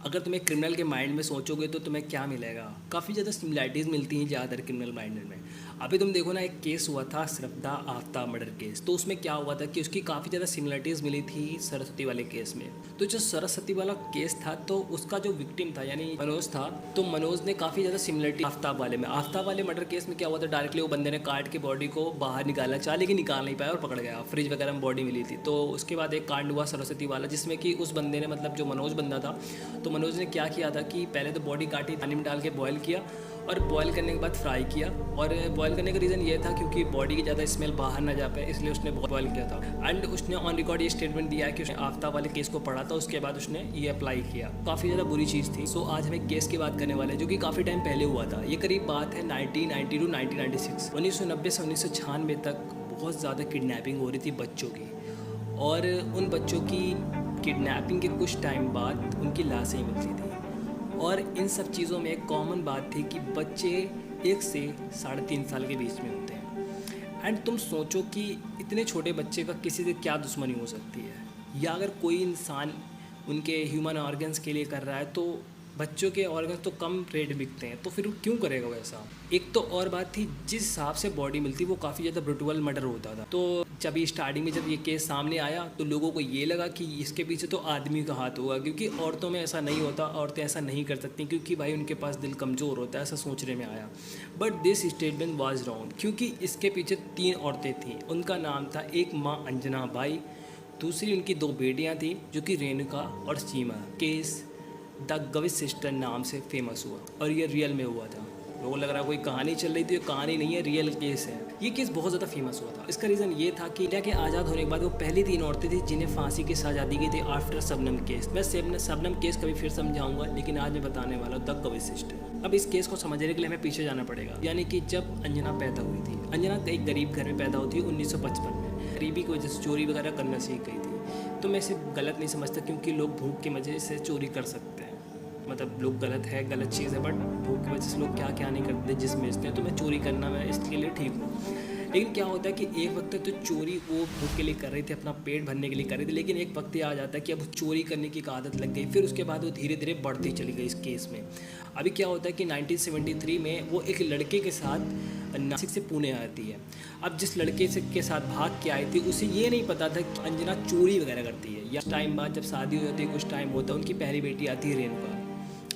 अगर तुम्हें क्रिमिनल के माइंड में सोचोगे तो तुम्हें क्या मिलेगा? काफ़ी ज़्यादा सिमिलैरिटीज़ मिलती हैं ज़्यादातर क्रिमिनल माइंड में। अभी तुम देखो ना, एक केस हुआ था श्रद्धा आफ्ताब मर्डर केस। तो उसमें क्या हुआ था कि उसकी काफ़ी ज़्यादा सिमिलैरिटीज़ मिली थी सरस्वती वाले केस में। तो जो सरस्वती वाला केस था तो उसका जो विक्टिम था यानी मनोज था, तो मनोज ने काफ़ी ज़्यादा सिमिलरिटी आफ्ताब वाले में। आफ्ताब वाले मर्डर केस में क्या हुआ था, डायरेक्टली वो बंदे ने काट के बॉडी को बाहर निकाला, चाह लेकिन निकाल नहीं पाया और पकड़ गया। फ्रिज वगैरह में बॉडी मिली थी। तो उसके बाद एक कांड हुआ सरस्वती वाला, जिसमें कि उस बंदे ने, मतलब जो मनोज बंदा था, तो मनोज ने क्या किया था कि पहले तो बॉडी काटी, पानी में डाल के बॉयल किया और बॉयल करने के बाद फ्राई किया। और बॉयल करने का रीज़न ये था क्योंकि बॉडी की ज़्यादा स्मेल बाहर ना जा पाए, इसलिए उसने बॉयल किया था। एंड उसने ऑन रिकॉर्ड ये स्टेटमेंट दिया है कि उसने आफ्ताब वाले केस को पढ़ा था, उसके बाद उसने ये अप्लाई किया। काफ़ी ज़्यादा बुरी चीज़ थी। सो आज हम एक केस की बात करने वाले हैं जो कि काफ़ी टाइम पहले हुआ था। ये करीब बात है 1990 टू 1996, 1990 से 1996 तक बहुत ज़्यादा किडनैपिंग हो रही थी बच्चों की। और उन बच्चों की किडनैपिंग के कुछ टाइम बाद उनकी लाशें मिलती थी। और इन सब चीज़ों में एक कॉमन बात थी कि बच्चे 1 से 3.5 साल के बीच में होते हैं। एंड तुम सोचो कि इतने छोटे बच्चे का किसी से क्या दुश्मनी हो सकती है, या अगर कोई इंसान उनके ह्यूमन ऑर्गन्स के लिए कर रहा है तो बच्चों के ऑर्गन्स तो कम रेट बिकते हैं, तो फिर वो क्यों करेगा वैसा। एक तो और बात थी, जिस हिसाब से बॉडी मिलती वो काफ़ी ज़्यादा ब्रूटल मर्डर होता था। तो जब ये स्टार्टिंग में जब ये केस सामने आया तो लोगों को ये लगा कि इसके पीछे तो आदमी का हाथ होगा, क्योंकि औरतों में ऐसा नहीं होता, औरतें ऐसा नहीं कर सकती क्योंकि भाई उनके पास दिल कमज़ोर होता है, ऐसा सोचने में आया। But this statement was wrong, क्योंकि इसके पीछे 3 औरतें थीं। उनका नाम था, एक माँ अंजना बाई, दूसरी उनकी 2 बेटियाँ थीं जो कि रेणुका और सीमा। केस द गविश सिस्टर नाम से फेमस हुआ और ये रियल में हुआ था। लोगों को लग रहा है कोई कहानी चल रही थी, कहानी नहीं है, रियल केस है। ये केस बहुत ज़्यादा फेमस हुआ था। इसका रीज़न ये था कि इंडिया के आज़ाद होने के बाद वो पहली 3 औरतें थी जिन्हें फांसी की सजा दी गई थी आफ्टर शबनम केस। मैं शबनम केस कभी फिर समझाऊंगा, लेकिन आज मैं बताने वाला हूँ द गविश सिस्टर। अब इस केस को समझने के लिए हमें पीछे जाना पड़ेगा, यानी कि जब अंजना पैदा हुई थी। अंजना एक गरीब घर में पैदा हुई थी 1955 में। गरीबी की वजह से चोरी वगैरह करना सीख गई थी। तो मैं इसे गलत नहीं समझता, क्योंकि लोग भूख की वजह से चोरी कर सकते हैं। मतलब लोग गलत है, गलत चीज़ है, बट भूख की वजह से लोग क्या क्या नहीं करते जिसम बेचते हैं। तो मैं चोरी करना, मैं इसके लिए ठीक हूँ। लेकिन क्या होता है कि एक वक्त तो चोरी वो भूख के लिए कर रही थी, अपना पेट भरने के लिए कर रही थी, लेकिन एक वक्त ये आ जाता है कि अब चोरी करने की एक आदत लग गई। फिर उसके बाद वो धीरे धीरे बढ़ती चली गई इस केस में। अभी क्या होता है कि 1973 में वो एक लड़के के साथ नासिक से पुणे आती है। अब जिस लड़के से के साथ भाग के आई थी, उसे ये नहीं पता था कि अंजना चोरी वगैरह करती है। या टाइम बाद जब शादी हो जाती है, कुछ टाइम होता है, उनकी पहली बेटी आती है रेणुका।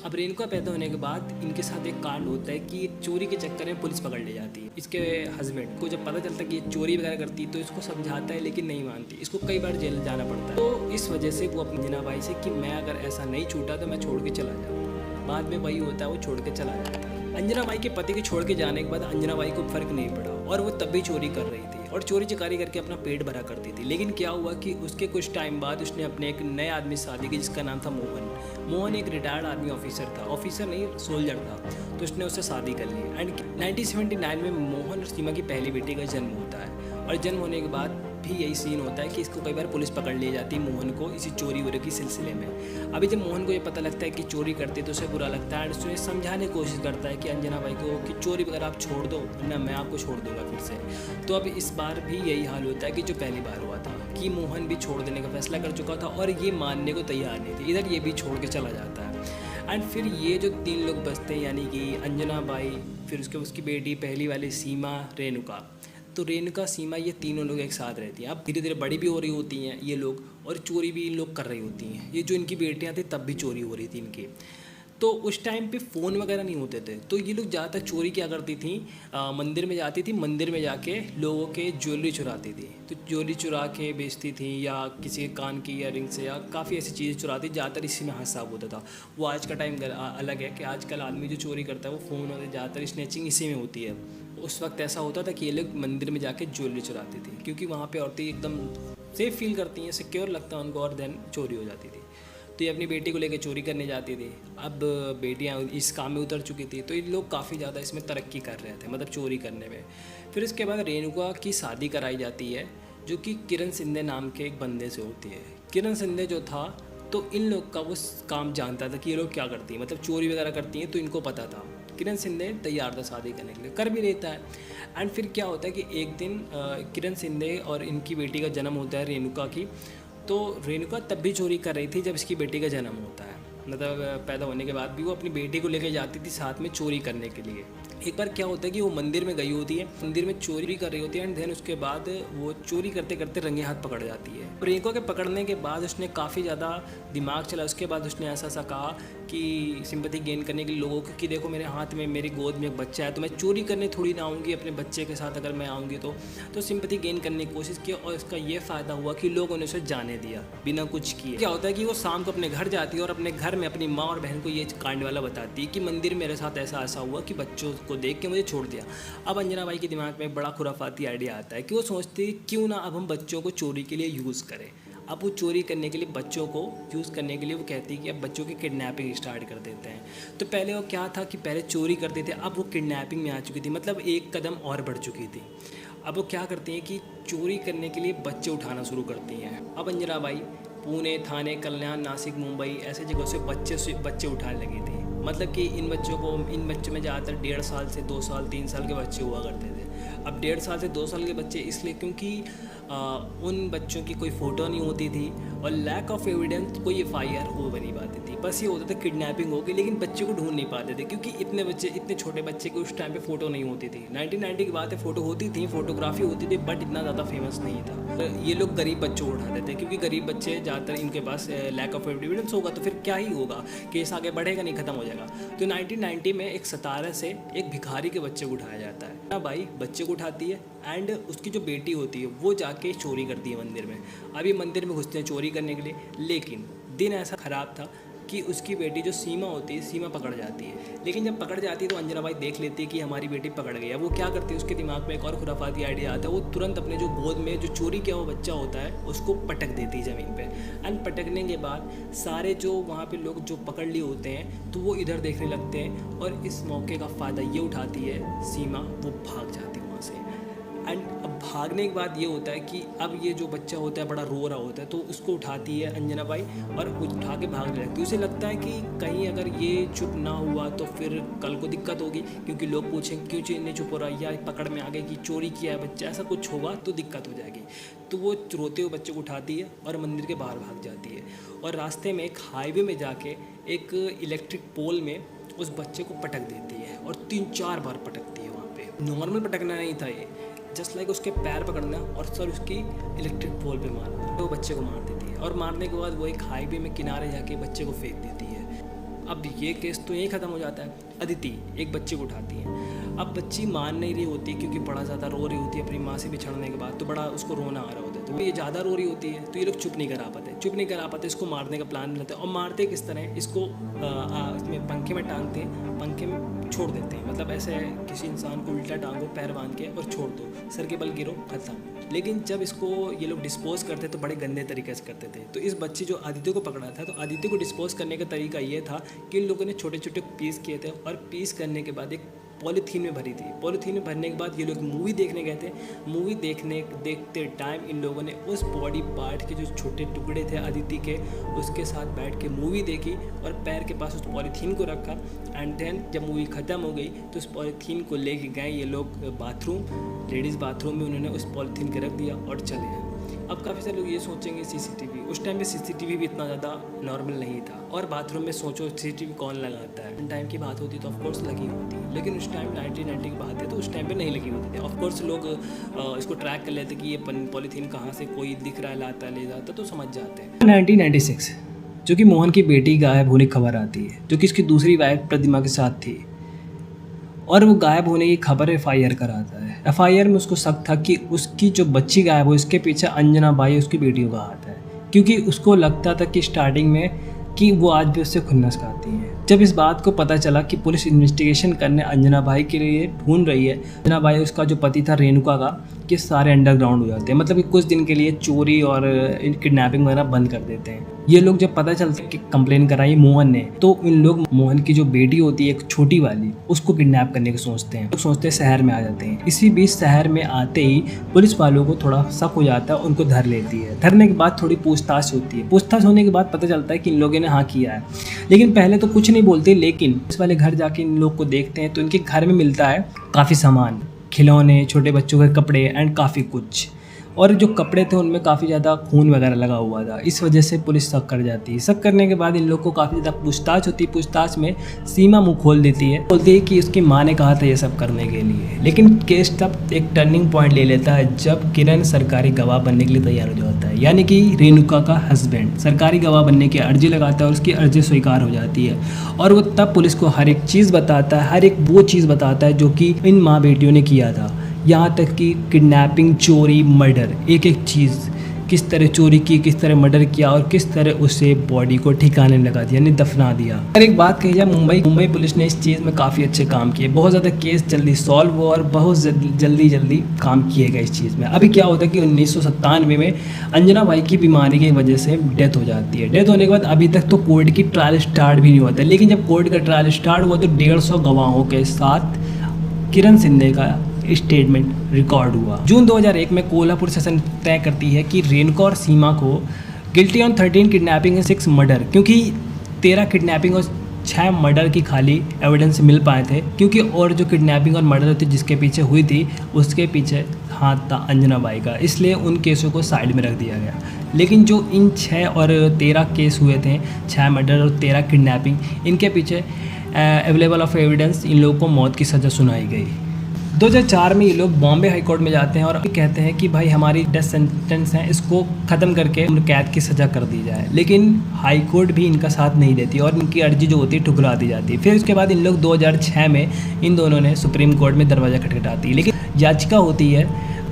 अब रेणुका पैदा होने के बाद इनके साथ एक कांड होता है कि चोरी के चक्कर में पुलिस पकड़ ले जाती है। इसके हस्बैंड को जब पता चलता है कि ये चोरी वगैरह करती है तो इसको समझाता है, लेकिन नहीं मानती। इसको कई बार जेल जाना पड़ता है। तो इस वजह से वो अपनी अंजना बाई से कि मैं अगर ऐसा नहीं छूटा तो मैं छोड़ के चला जाऊँगा। बाद में वही होता है, वो छोड़ के चला जाता है। अंजना बाई के पति के छोड़ के जाने के बाद अंजना बाई को फ़र्क नहीं पड़ा और वो तब भी चोरी कर रही थी और चोरी चकारी करके अपना पेट भरा करती थी। लेकिन क्या हुआ कि उसके कुछ टाइम बाद उसने अपने एक नए आदमी से शादी की जिसका नाम था मोहन। मोहन एक रिटायर्ड आर्मी ऑफिसर था, ऑफिसर नहीं सोल्जर था। तो उसने उससे शादी कर ली। एंड 1979 में मोहन और सीमा की पहली बेटी का जन्म होता है। और जन्म होने के बाद भी यही सीन होता है कि इसको कई बार पुलिस पकड़ ले जाती है मोहन को, इसी चोरी वोरी के सिलसिले में। अभी जब मोहन को ये पता लगता है कि चोरी करती है तो उसे बुरा लगता है। एंड उसने समझाने की कोशिश करता है कि अंजना बाई को कि चोरी वगैरह आप छोड़ दो, वरना मैं आपको छोड़ दूंगा फिर से। तो अब इस बार भी यही हाल होता है कि जो पहली बार हुआ था, कि मोहन भी छोड़ देने का फैसला कर चुका था और ये मानने को तैयार नहीं थी। इधर ये भी छोड़ के चला जाता है। एंड फिर ये जो 3 लोग बचते हैं, यानी कि अंजना बाई, फिर उसकी बेटी पहली वाली सीमा, रेणुका। तो रेणुका, सीमा, ये तीनों लोग एक साथ रहती हैं। अब धीरे धीरे बड़ी भी हो रही होती हैं ये लोग, और चोरी भी इन लोग कर रही होती हैं। ये जो इनकी बेटियां थी तब भी चोरी हो रही थी इनकी। तो उस टाइम पे फ़ोन वगैरह नहीं होते थे, तो ये लोग ज़्यादातर चोरी क्या करती थी, मंदिर में जाती थी, मंदिर में जाके लोगों के ज्वेलरी चुराती थी। तो ज्वेलरी चुरा के बेचती थी, या किसी के कान की ईयररिंग से, या काफ़ी ऐसी चीज़ें चुराती। ज़्यादातर इसी में हिसाब होता था। वो आज का टाइम अलग है कि आजकल आदमी जो चोरी करता है वो फ़ोन होते, ज़्यादातर स्नैचिंग इसी में होती है। उस वक्त ऐसा होता था कि ये लोग मंदिर में जाके ज्वेलरी चुराती थी, क्योंकि वहाँ पे औरतें एकदम सेफ फील करती हैं, सिक्योर लगता है उनको, और देन चोरी हो जाती थी। तो ये अपनी बेटी को लेकर चोरी करने जाती थी। अब बेटियाँ इस काम में उतर चुकी थी, तो ये लोग काफ़ी ज़्यादा इसमें तरक्की कर रहे थे, मतलब चोरी करने में। फिर इसके बाद रेणुका की शादी कराई जाती है, जो कि किरण शिंदे नाम के एक बंदे से होती है। किरण शिंदे जो था, तो इन लोग का वो काम जानता था कि ये लोग क्या करती हैं, मतलब चोरी वगैरह करती हैं, तो इनको पता था। किरण शिंदे तैयार था शादी करने के लिए, कर भी लेता है। एंड फिर क्या होता है कि एक दिन किरण शिंदे और इनकी बेटी का जन्म होता है, रेणुका की। तो रेणुका तब भी चोरी कर रही थी जब इसकी बेटी का जन्म होता है। मतलब पैदा होने के बाद भी वो अपनी बेटी को लेकर जाती थी साथ में चोरी करने के लिए। एक बार क्या होता है कि वो मंदिर में गई होती है, मंदिर में चोरी कर रही होती है, एंड देन उसके बाद वो चोरी करते करते रंगे हाथ पकड़ जाती है। प्रियंका के पकड़ने के बाद उसने काफ़ी ज़्यादा दिमाग चला। उसके बाद उसने ऐसा कहा कि सिंपैथी गेन करने के लिए लोगों को कि देखो मेरे हाथ में, मेरी गोद में एक बच्चा है, तो मैं चोरी करने थोड़ी ना आऊँगी अपने बच्चे के साथ, अगर मैं आऊँगी तो सिंपैथी गेन करने की कोशिश की। और इसका ये फ़ायदा हुआ कि लोगों ने उसे जाने दिया बिना कुछ किए। क्या होता है कि वो शाम को अपने घर जाती है और अपने घर में अपनी माँ और बहन को ये कांड वाला बताती है कि मंदिर मेरे साथ ऐसा हुआ कि बच्चों को देख के मुझे छोड़ दिया। अब अंजना बाई के दिमाग में बड़ा खुराफाती आइडिया आता है कि वो सोचती है क्यों ना अब हम बच्चों को चोरी के लिए यूज़ करें। अब वो चोरी करने के लिए, बच्चों को यूज़ करने के लिए वो कहती है कि अब बच्चों की किडनैपिंग स्टार्ट कर देते हैं। तो पहले वो क्या था कि पहले चोरी करते थे, अब वो किडनैपिंग में आ चुकी थी, मतलब एक कदम और बढ़ चुकी थी। अब वो क्या करती हैं कि चोरी करने के लिए बच्चे उठाना शुरू करती हैं। अब अंजना बाई पुणे, थाने, कल्याण, नासिक, मुंबई ऐसे जगहों से बच्चे उठाने लगी थी। मतलब कि इन बच्चों में ज़्यादातर 1.5 साल से 2 साल 3 साल के बच्चे हुआ करते थे। अब 1.5 साल से 2 साल के बच्चे इसलिए क्योंकि उन बच्चों की कोई फ़ोटो नहीं होती थी और लैक ऑफ एविडेंस कोई FIR हो नहीं पाती थी। बस ये होता था किडनैपिंग हो गई, लेकिन बच्चे को ढूंढ नहीं पाते थे क्योंकि इतने छोटे बच्चे की उस टाइम पे फ़ोटो नहीं होती थी। 1990 की बात है, फ़ोटो होती थी, फोटोग्राफी होती थी, बट इतना ज़्यादा फेमस नहीं था। तो ये लोग गरीब बच्चों को उठाते थे क्योंकि गरीब बच्चे ज़्यादातर इनके पास लैक ऑफ एविडेंस होगा तो फिर क्या ही होगा, केस आगे बढ़ेगा नहीं, ख़त्म हो जाएगा। तो 1990 में एक 17 से एक भिखारी के बच्चे को उठाया जाता है। ना बाई बच्चे को उठाती है एंड उसकी जो बेटी होती है वो जाके चोरी करती है मंदिर में। अभी मंदिर में घुसते हैं चोरी करने के लिए, लेकिन दिन ऐसा ख़राब था कि उसकी बेटी जो सीमा होती है, सीमा पकड़ जाती है। लेकिन जब पकड़ जाती है तो अंजना बाई देख लेती है कि हमारी बेटी पकड़ गई है। वो क्या करती है, उसके दिमाग में एक और खुराफाती आइडिया आता है। वो तुरंत अपने जो गोद में जो चोरी किया हुआ बच्चा होता है उसको पटक देती है ज़मीन पे। एंड पटकने के बाद सारे जो वहाँ पे लोग जो पकड़ लिए होते हैं तो वो इधर देखने लगते हैं और इस मौके का फ़ायदा ये उठाती है सीमा, वो भाग जाती है वहाँ से। एंड अब भागने के बाद ये होता है कि अब ये जो बच्चा होता है बड़ा रो रहा होता है, तो उसको उठाती है अंजना बाई और उठा के भागने लगती है। उसे लगता है कि कहीं अगर ये चुप ना हुआ तो फिर कल को दिक्कत होगी, क्योंकि लोग पूछेंगे क्यों नहीं चुप हो रहा, या पकड़ में आ गए कि चोरी किया है बच्चा, ऐसा कुछ होगा तो दिक्कत हो जाएगी। तो वो रोते हुए बच्चे को उठाती है और मंदिर के बाहर भाग जाती है और रास्ते में एक हाईवे में जाके एक इलेक्ट्रिक पोल में उस बच्चे को पटक देती है और 3-4 बार पटकती है। वहाँ पे नॉर्मल पटकना नहीं था, ये जस्ट लाइक उसके पैर पकड़ना और सर उसकी इलेक्ट्रिक पोल पे मारना, तो वो बच्चे को मार देती है। और मारने के बाद वो एक हाईवे में किनारे जाके बच्चे को फेंक देती है। अब ये केस तो यहीं ख़त्म हो जाता है। अदिति एक बच्चे को उठाती है। अब बच्ची मान नहीं रही होती क्योंकि बड़ा ज़्यादा रो रही होती है अपनी माँ से बिछड़ने के बाद, तो बड़ा उसको रोना आ रहा होता है। तो ये ज़्यादा रो रही होती है तो ये लोग चुप नहीं करा पाते, इसको मारने का प्लान बनाते हैं। और मारते किस तरह, इसको इसमें पंखे में टांगते हैं, पंखे में छोड़ देते हैं, मतलब ऐसे किसी इंसान को उल्टा टांगो, पैर बांध के और छोड़ दो, सर के बल गिरो, खत्म। लेकिन जब इसको ये लोग डिस्पोज करते तो बड़े गंदे तरीके से करते थे। तो इस बच्ची जो आदित्य को पकड़ा था, तो आदित्य को डिस्पोज करने का तरीका ये था कि इन लोगों ने छोटे छोटे पीस किए थे और पीस करने के बाद एक पॉलीथीन में भरी थी। पॉलीथीन में भरने के बाद ये लोग मूवी देखने गए थे। मूवी देखते टाइम इन लोगों ने उस बॉडी पार्ट के जो छोटे टुकड़े थे आदित्य के, उसके साथ बैठ के मूवी देखी और पैर के पास उस पॉलीथीन को रखा। एंड देन जब मूवी ख़त्म हो गई तो उस पॉलीथीन को लेके गए ये लोग बाथरूम, लेडीज़ बाथरूम में उन्होंने उस पॉलीथीन के रख दिया और चले गए। अब काफ़ी सारे लोग ये सोचेंगे CCTV, उस टाइम पे CCTV भी इतना ज़्यादा नॉर्मल नहीं था। और बाथरूम में सोचो CCTV कौन लगाता है, टाइम की बात होती तो ऑफकोर्स लगी होती, लेकिन उस टाइम 1990 की बात है तो उस टाइम पे नहीं लगी होती थी। ऑफकोर्स लोग इसको ट्रैक कर लेते कि ये पॉलीथीन कहाँ से कोई दिख रहा है, लाता ले जाता, तो समझ जाते हैं। 1996 जो कि मोहन की बेटी गायब होने की खबर आती है, जो कि इसकी दूसरी वाइफ प्रतिमा के साथ थी, और वो गायब होने की खबर FIR कराता है। FIR में उसको शक था कि उसकी जो बच्ची गायब हो, इसके पीछे अंजना बाई उसकी बेटियों का हाथ है, क्योंकि उसको लगता था कि स्टार्टिंग में कि वो आज भी उससे खुन्नस खाती हैं। जब इस बात को पता चला कि पुलिस इन्वेस्टिगेशन करने अंजना बाई के लिए ढूंढ रही है, अंजना बाई उसका जो पति था रेणुका का, कि सारे अंडरग्राउंड हो जाते हैं, मतलब कि कुछ दिन के लिए चोरी और किडनैपिंग वगैरह बंद कर देते हैं। ये लोग जब पता चलता है कि कंप्लेन कराई मोहन ने, तो इन लोग मोहन की जो बेटी होती है एक छोटी वाली, उसको किडनैप करने की सोचते हैं। लोग सोचते हैं शहर में आ जाते हैं। इसी बीच शहर में आते ही पुलिस वालों को थोड़ा शक हो जाता है, उनको धर लेती है। धरने के बाद थोड़ी पूछताछ होती है। पूछताछ होने के बाद पता चलता है कि इन लोगों ने हाँ किया है, लेकिन पहले तो कुछ नहीं बोलते। लेकिन इस वाले घर जाके इन लोग को देखते हैं तो इनके घर में मिलता है काफ़ी सामान, खिलौने, छोटे बच्चों के कपड़े एंड काफ़ी कुछ। और जो कपड़े थे उनमें काफ़ी ज़्यादा खून वगैरह लगा हुआ था। इस वजह से पुलिस शक कर जाती है। शक करने के बाद इन लोग को काफ़ी ज़्यादा पूछताछ होती है। पूछताछ में सीमा मुँह खोल देती है, बोलती है कि उसकी माँ ने कहा था ये सब करने के लिए। लेकिन केस तब एक टर्निंग पॉइंट ले लेता है जब किरण सरकारी गवाह बनने के लिए तैयार हो जाता है, यानी कि रेणुका का हस्बैंड सरकारी गवाह बनने की अर्जी लगाता है और उसकी अर्जी स्वीकार हो जाती है। और वो तब पुलिस को हर एक चीज़ बताता है, हर एक वो चीज़ बताता है जो कि इन माँ बेटियों ने किया था, यहाँ तक कि किडनैपिंग, चोरी, मर्डर, एक एक चीज़ किस तरह चोरी की, किस तरह मर्डर किया और किस तरह उसे बॉडी को ठिकाने लगा दिया, यानी दफना दिया। अगर एक बात कही जाए, मुंबई पुलिस ने इस चीज़ में काफ़ी अच्छे काम किए। बहुत ज़्यादा केस जल्दी सॉल्व हुआ और बहुत जल्दी काम किए गए इस चीज़ में। अभी क्या होता है कि 1997 में अंजना बाई की बीमारी की वजह से डेथ हो जाती है। डेथ होने के बाद अभी तक तो कोर्ट की ट्रायल स्टार्ट भी नहीं होता, लेकिन जब कोर्ट का ट्रायल स्टार्ट हुआ तो 150 गवाहों के साथ किरण शिंदे का स्टेटमेंट रिकॉर्ड हुआ। जून 2001 में कोल्हापुर सेशन तय करती है कि रेणुका और सीमा को guilty on 13 kidnapping and 6 murder, क्योंकि 13 किडनैपिंग और 6 मर्डर की खाली एविडेंस मिल पाए थे, क्योंकि और जो किडनैपिंग और मर्डर थी जिसके पीछे हुई थी उसके पीछे हाथ था अंजना बाई का, इसलिए उन केसों को साइड में रख दिया गया। लेकिन जो इन 6 और 13 केस हुए थे, 6 मर्डर और 13 किडनैपिंग, इनके पीछे अवेलेबल ऑफ एविडेंस इन लोगों को मौत की सज़ा सुनाई गई। 2004 में ये लोग बॉम्बे हाई कोर्ट में जाते हैं और कहते हैं कि भाई हमारी डेथ सेंटेंस है, इसको ख़त्म करके उम्र कैद की सज़ा कर दी जाए। लेकिन हाई कोर्ट भी इनका साथ नहीं देती और इनकी अर्जी जो होती है ठुकरा दी जाती है। फिर उसके बाद इन लोग 2006 में इन दोनों ने सुप्रीम कोर्ट में दरवाज़ा खटखटाती है, लेकिन याचिका होती है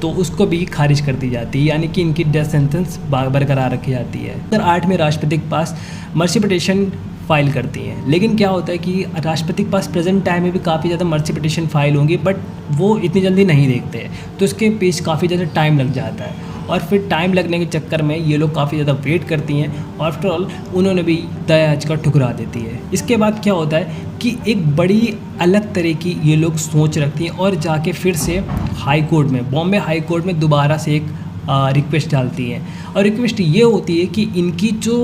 तो उसको भी खारिज कर दी जाती है, यानी कि इनकी डेथ सेंटेंस बरकरार रखी जाती है। 2008 में राष्ट्रपति के पास मर्सी पिटीशन फाइल करती हैं। लेकिन क्या होता है कि राष्ट्रपति के पास प्रेजेंट टाइम में भी काफ़ी ज़्यादा मर्सी पिटीशन फाइल होंगी, बट वो इतनी जल्दी नहीं देखते हैं, तो इसके पीछे काफ़ी ज़्यादा टाइम लग जाता है। और फिर टाइम लगने के चक्कर में ये लोग काफ़ी ज़्यादा वेट करती हैं। आफ्टर ऑल उन्होंने भी दया याचिका ठुकरा देती है। इसके बाद क्या होता है कि एक बड़ी अलग तरह की ये लोग सोच रखती हैं और जाके फिर से हाई कोर्ट में, बॉम्बे हाई कोर्ट में दोबारा से एक रिक्वेस्ट डालती हैं। और रिक्वेस्ट ये होती है कि इनकी जो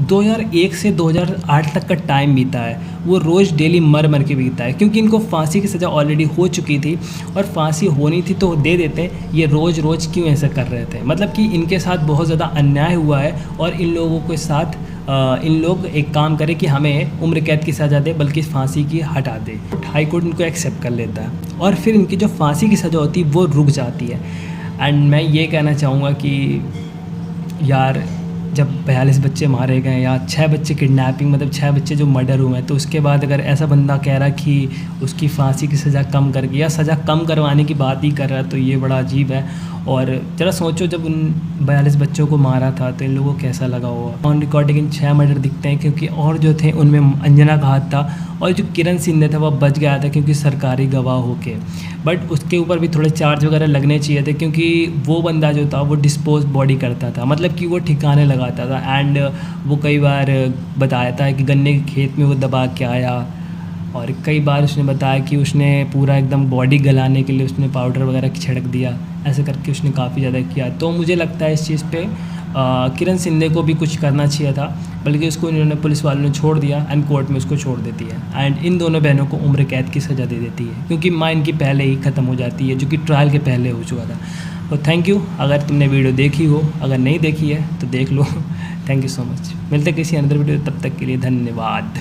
2001 से 2008 तक का टाइम बीता है वो रोज़ डेली मर के बीता है, क्योंकि इनको फांसी की सज़ा ऑलरेडी हो चुकी थी और फांसी होनी थी तो दे देते, ये रोज़ क्यों ऐसा कर रहे थे। मतलब कि इनके साथ बहुत ज़्यादा अन्याय हुआ है और इन लोगों के साथ इन लोग एक काम करें कि हमें उम्र कैद की सज़ा दे, बल्कि फांसी की हटा दे। हाई कोर्ट इनको एक्सेप्ट कर लेता है और फिर इनकी जो फांसी की सज़ा होती है वो रुक जाती है। एंड मैं ये कहना चाहूँगा कि यार जब 42 बच्चे मारे गए या 6 बच्चे किडनैपिंग, मतलब 6 बच्चे जो मर्डर हुए हैं, तो उसके बाद अगर ऐसा बंदा कह रहा कि उसकी फांसी की सज़ा कम करके या सज़ा कम करवाने की बात ही कर रहा है, तो ये बड़ा अजीब है। और ज़रा सोचो जब उन 42 बच्चों को मारा था तो इन लोगों को कैसा लगा होगा। ऑन रिकॉर्डिंग इन 6 मर्डर दिखते हैं, क्योंकि और जो थे उनमें अंजना का हाथ था और जो किरण शिंदे था वह बच गया था क्योंकि सरकारी गवाह होके, बट उसके ऊपर भी थोड़े चार्ज वगैरह लगने चाहिए थे, क्योंकि वो बंदा जो था वो डिस्पोज बॉडी करता था, मतलब कि वो ठिकाने लगाता था। एंड वो कई बार बताया था कि गन्ने के खेत में वो दबा के आया, और कई बार उसने बताया कि उसने पूरा एकदम बॉडी गलाने के लिए उसने पाउडर वगैरह छिड़क दिया, ऐसे करके उसने काफ़ी ज़्यादा किया। तो मुझे लगता है इस चीज़ पे किरण शिंदे को भी कुछ करना चाहिए था, बल्कि उसको इन्होंने पुलिस वालों ने छोड़ दिया एंड कोर्ट में उसको छोड़ देती है एंड इन दोनों बहनों को उम्र कैद की सज़ा दे देती है, क्योंकि माँ इनकी पहले ही ख़त्म हो जाती है, जो कि ट्रायल के पहले हो चुका था। तो थैंक यू, अगर तुमने वीडियो देखी हो, अगर नहीं देखी है तो देख लो। Thank you so much. मिलते किसी अंदर वीडियो, तब तक के लिए धन्यवाद।